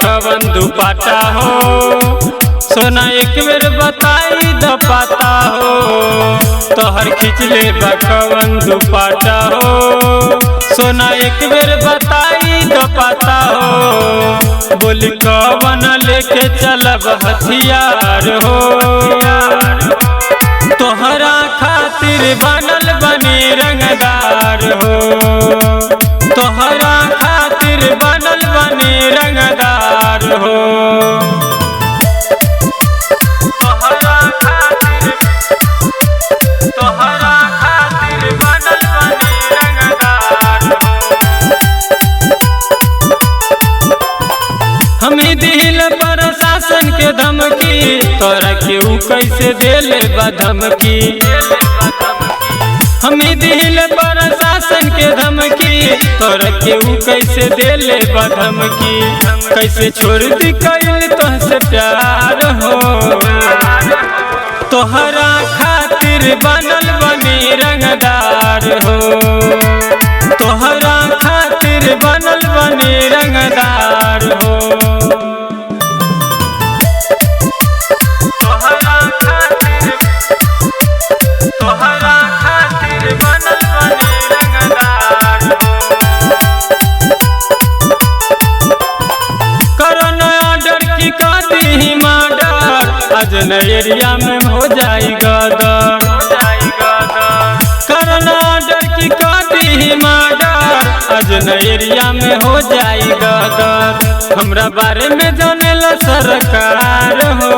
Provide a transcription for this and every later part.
कवन दुपट्टा हो, सोना एक बेर बताई द पाता हो। तोहर खिंचले कवन दुपट्टा हो, सोना एक बेर बताई द पाता हो। बोली कवन लेके चलब हथियार हो, तोहरा खातिर बनल बनी रंगदार हो, तोहरा खातिर बनल बनी रंगदार हो। तोहरा खातिर बनल बनी रंगदार हो। हमें दिल प्रशासन के धमकी, तोरा के ऊ कैसे देले बा धमकी। हमें दिल प्रशासन के धमकी, तोरा के ऊ कैसे देले बा धमकी। कैसे छोड़ दी कैल तोहसे प्यार हो, तोहरा खातिर बनल बनी रंगदार हो, तोहरा खातिर बनल बनी रंगदार हो। तोहरा खातिर बनल बनी रंगदार हो। करन ऑर्डर की काटी मर्डर, अजन एरिया में हो जाई गदर। करन ऑर्डर की काटी मर्डर, अजन एरिया में हो जाई गदर। हमरा बारे में जानेला सरकार हो,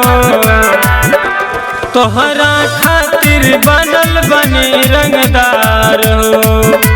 तोहरा खातिर बनल बनी रंगदार हो।